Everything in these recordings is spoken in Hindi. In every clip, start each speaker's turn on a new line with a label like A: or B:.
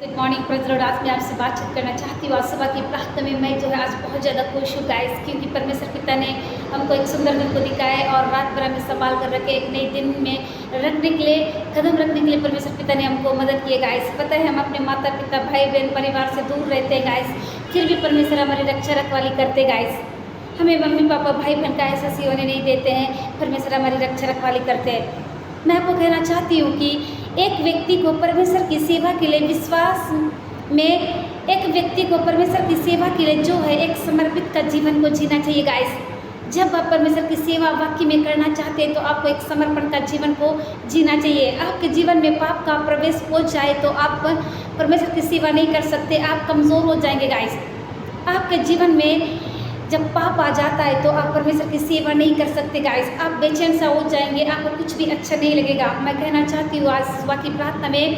A: Good morning praise. आज मैं आपसे बातचीत करना चाहती हूँ। आज सुबह की प्रार्थना में मैं जो है आज बहुत ज़्यादा खुश हूँ गाइस, क्योंकि परमेश्वर पिता ने हमको एक सुंदर दिन को दिखाया है और रात भर हमें संभाल कर रखे, एक नए दिन में रखने के लिए, कदम रखने के लिए परमेश्वर पिता ने हमको मदद की है गाइस। पता है हम अपने माता पिता भाई बहन परिवार से दूर रहते हैं गाइस, फिर भी परमेश्वर हमारी रक्षा रखवाली करते गाइस। हमें मम्मी पापा भाई बहन का एहसास होने नहीं देते हैं, परमेश्वर हमारी रक्षा रखवाली करते हैं। मैं आपको कहना चाहती हूँ कि एक व्यक्ति को परमेश्वर की सेवा के लिए विश्वास में, एक व्यक्ति को परमेश्वर की सेवा के लिए जो है एक समर्पित का जीवन को जीना चाहिए गाइस। जब आप परमेश्वर की सेवा वाकई में करना चाहते हैं तो आपको एक समर्पण का जीवन को जीना चाहिए। आपके जीवन में पाप का प्रवेश हो जाए तो आप परमेश्वर की सेवा नहीं कर सकते, आप कमज़ोर हो जाएंगे गाइस। आपके जीवन में जब पाप आ जाता है तो आप परमेश्वर की सेवा नहीं कर सकते गाइस, आप बेचैन सा हो जाएंगे, आपको कुछ भी अच्छा नहीं लगेगा। मैं कहना चाहती हूँ आज सुबह की प्रार्थना में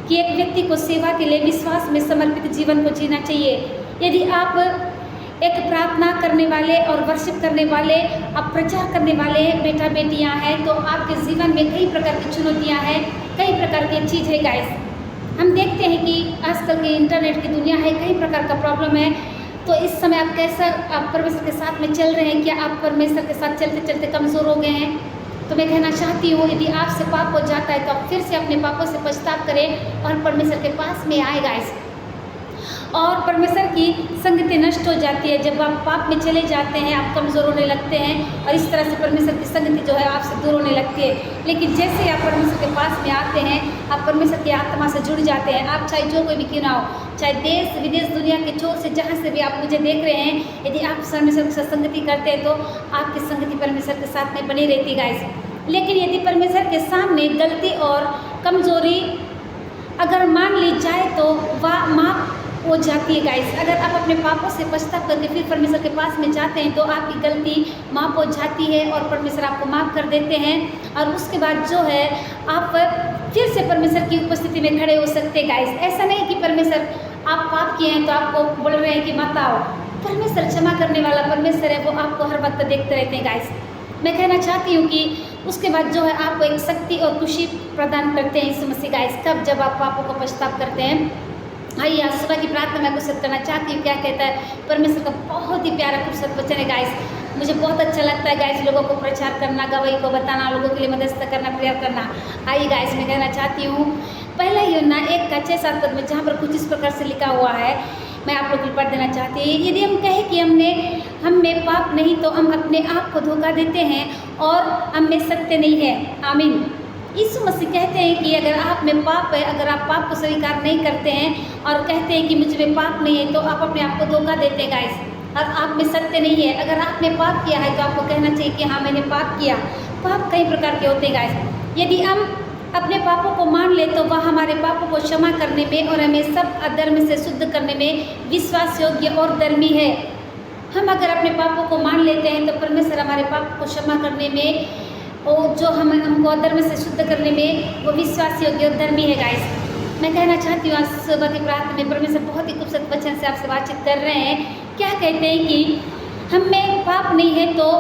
A: कि एक व्यक्ति को सेवा के लिए विश्वास में समर्पित जीवन को जीना चाहिए। यदि आप एक प्रार्थना करने वाले और वर्शिप करने वाले, आप प्रचार करने वाले बेटा बेटियां हैं तो आपके जीवन में कई प्रकार की चुनौतियां हैं, कई प्रकार की चीज़ है गाइस। हम देखते हैं कि आजकल की इंटरनेट की दुनिया है, कई प्रकार का प्रॉब्लम है। तो इस समय आप कैसा, आप परमेश्वर के साथ में चल रहे हैं, क्या आप परमेश्वर के साथ चलते चलते कमज़ोर हो गए हैं? तो मैं कहना चाहती हूँ यदि आपसे पाप हो जाता है तो आप फिर से अपने पापों से पछताव करें और परमेश्वर के पास में आए गाइस। और परमेश्वर की संगति नष्ट हो जाती है जब आप पाप में चले जाते हैं, आप कमज़ोर होने लगते हैं और इस तरह से परमेश्वर की संगति जो है आपसे दूर होने लगती है। लेकिन जैसे ही आप परमेश्वर के पास में आते हैं, आप परमेश्वर की आत्मा से जुड़ जाते हैं। आप चाहे जो कोई भी क्यों ना हो, चाहे देश विदेश दुनिया के छोर से जहाँ से भी आप मुझे देख रहे हैं, यदि आप परमेश्वर के साथ संगति करते हैं तो आपकी संगति परमेश्वर के साथ में बनी रहती है गाइस। लेकिन यदि परमेश्वर के सामने गलती और कमज़ोरी अगर मान ली जाए तो वह माफ़ हो जाती है गाइस। अगर आप अपने पापों से पछताव करके फिर परमेश्वर के पास में जाते हैं तो आपकी गलती माफ़ हो जाती है और परमेश्वर आपको माफ़ कर देते हैं। और उसके बाद जो है आप फिर से परमेश्वर की उपस्थिति में खड़े हो सकते हैं गाइस। ऐसा नहीं कि परमेश्वर आप पाप किए हैं तो आपको बोल रहे हैं कि मत आओ। परमेश्वर क्षमा करने वाला परमेश्वर है, वो आपको हर वक्त देखते रहते हैं गाइस। मैं कहना चाहती हूँ कि उसके बाद जो है आपको एक शक्ति और खुशी प्रदान करते हैं यीशु मसीह गाइस, तब जब आप पापों को पछताव करते हैं। आइए आज सुबह की प्रार्थना मैं कुछ करना चाहती हूँ। क्या कहता है परमेश्वर का बहुत ही प्यारा खूबसूरत वचन है गाइस। मुझे बहुत अच्छा लगता है गाइस लोगों को प्रचार करना, गवाही को बताना, लोगों के लिए मदद करना, प्रेयर करना। आइए गाइस मैं कहना चाहती हूँ पहला यूहन्ना 1:6-7 पद में जहाँ पर कुछ इस प्रकार से लिखा हुआ है, मैं आप लोग को पढ़ देना चाहती हूँ। यदि हम कहें कि हम में पाप नहीं तो हम अपने आप को धोखा देते हैं और हम में सत्य नहीं है। आमीन। यीशु मसीह कहते हैं कि अगर आप में पाप है, अगर आप पाप को स्वीकार नहीं करते हैं और कहते हैं कि मुझ में पाप नहीं है तो आप अपने आप को धोखा देते हैं गाइस, और आप में सत्य नहीं है। अगर आपने पाप किया है तो आपको कहना चाहिए कि हाँ मैंने पाप किया। पाप कई प्रकार के होते हैं गाइस। यदि हम अपने पापों को मान ले तो वह हमारे पापों को क्षमा करने में और हमें सब अधर्म से शुद्ध करने में विश्वास योग्य और धर्मी है। हम अगर अपने पापों को मान लेते हैं तो परमेश्वर हमारे पाप को क्षमा करने में और जो हमको अधर्म से शुद्ध करने में वो विश्वास योग्य और धर्मी है गाइस। मैं कहना चाहती हूँ आज सुबह की प्रार्थना में परमेश्वर बहुत ही खूबसूरत वचन से आपसे बातचीत कर रहे हैं। क्या कहते हैं कि हम में पाप नहीं है तो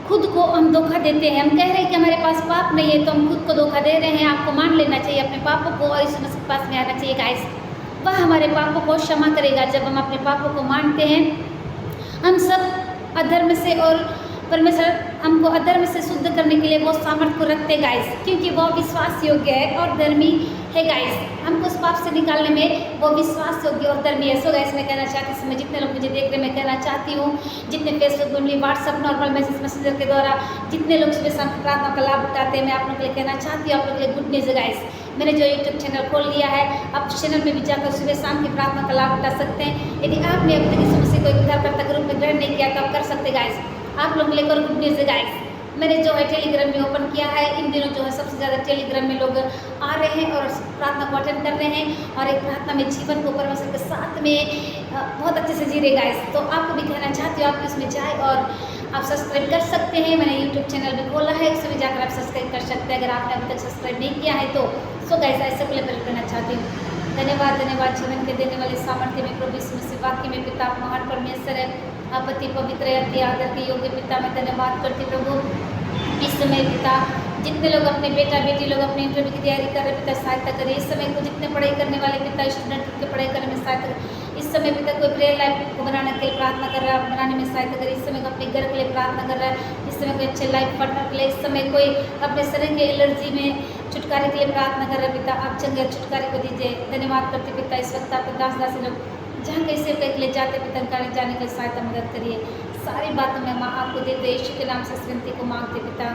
A: खुद को हम धोखा देते हैं। हम कह रहे हैं कि हमारे पास पाप नहीं है तो हम खुद को धोखा दे रहे हैं। आपको मान लेना चाहिए अपने पापों को और यीशु मसीह के पास में आना चाहिए गाइस। वह हमारे पापों को क्षमा करेगा जब हम अपने पापों को मानते हैं। हम सब अधर्म से, और परमेश्वर हमको अधर्म से शुद्ध करने के लिए वो सामर्थ्य को रखते गाइस, क्योंकि वो विश्वास योग्य है और धर्मी है गाइस। हमको उस पाप से निकालने में वो विश्वास योग्य और धर्मी है। सो गाइस मैं कहना चाहती हूँ जितने लोग मुझे देख रहे हैं, मैं कहना चाहती हूँ जितने फेसबुक में, व्हाट्सअप, नॉर्मल मैसेज मैसेंजर के द्वारा जितने लोग सुबह शाम की प्रार्थना का लाभ उठाते हैं, मैं आप लोग के लिए कहना चाहती हूँ, आप लोग के लिए गुड न्यूज़ है गाइस। मैंने जो यूट्यूब चैनल खोल लिया है, आप उस चैनल में भी जाकर सुबह शाम की प्रार्थना का लाभ उठा सकते हैं। यदि आपने अभी तक यीशु मसीह को एक उद्धारकर्ता के रूप में ग्रहण नहीं किया तो आप कर सकते गाइस। आप लोग लेकर गुड न्यूज़ है गाइस। मैंने जो है टेलीग्राम में ओपन किया है। इन दिनों जो है सबसे ज़्यादा टेलीग्राम में लोग आ रहे हैं और प्रार्थना को अटेंड कर रहे हैं और एक प्रार्थना में जीवन को परमेश्वर के साथ में बहुत अच्छे से जी रहे गाइस। तो आपको भी कहना चाहती हूँ आप इसमें जाए और आप सब्सक्राइब कर सकते हैं। मैंने यूट्यूब चैनल भी खोला है, उसमें जाकर आप सब्सक्राइब कर सकते हैं अगर आपने अभी तक सब्सक्राइब नहीं किया है तो। सो गाइस ऐसे को लेकर करना चाहती हूँ। धन्यवाद, धन्यवाद जीवन के देने वाले सामर्थ्य में प्रभु यीशु मसीह वाक्य में पिता महान परमेश्वर है, आपति पवित्र अति आदर के योग्य पिता, मैं धन्यवाद करती प्रभु। इस समय पिता जितने लोग अपने बेटा बेटी लोग अपने इंटरव्यू की तैयारी कर रहे पिता सहायता करिए। इस समय को जितने पढ़ाई करने वाले पिता स्टूडेंट के पढ़ाई करने में सहायता करिए। इस समय पिता कोई प्रेयर लाइफ को बनाने के लिए प्रार्थना कर रहा है, बनाने में सहायता करिए। इस समय अपने घर के लिए प्रार्थना कर रहा है, इस समय कोई अच्छे लाइफ पार्टनर के लिए, इस समय कोई अपने शरीर के एलर्जी में छुटकारे के लिए प्रार्थना कर रहा है पिता, आप चंगे छुटकारे को दीजिए। धन्यवाद करते पिता, इस वक्त आपके दास दासी लोग जहाँ कहीं से के लिए जाते पिता उनका जाने के लिए सहायता मदद करिए। सारी बातों में माँ आपको देते यीशु के नाम से इस विनती को मांगते पिता।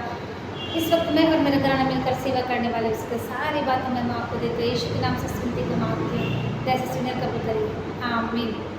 A: इस वक्त मैं और मेरा घराना मिलकर सेवा करने वाले उसके सारी बातों में माँ आपको देते यीशु के नाम से इस विनती को मांगती हूँ। जैसे सुनने कबूल करिए, आमीन।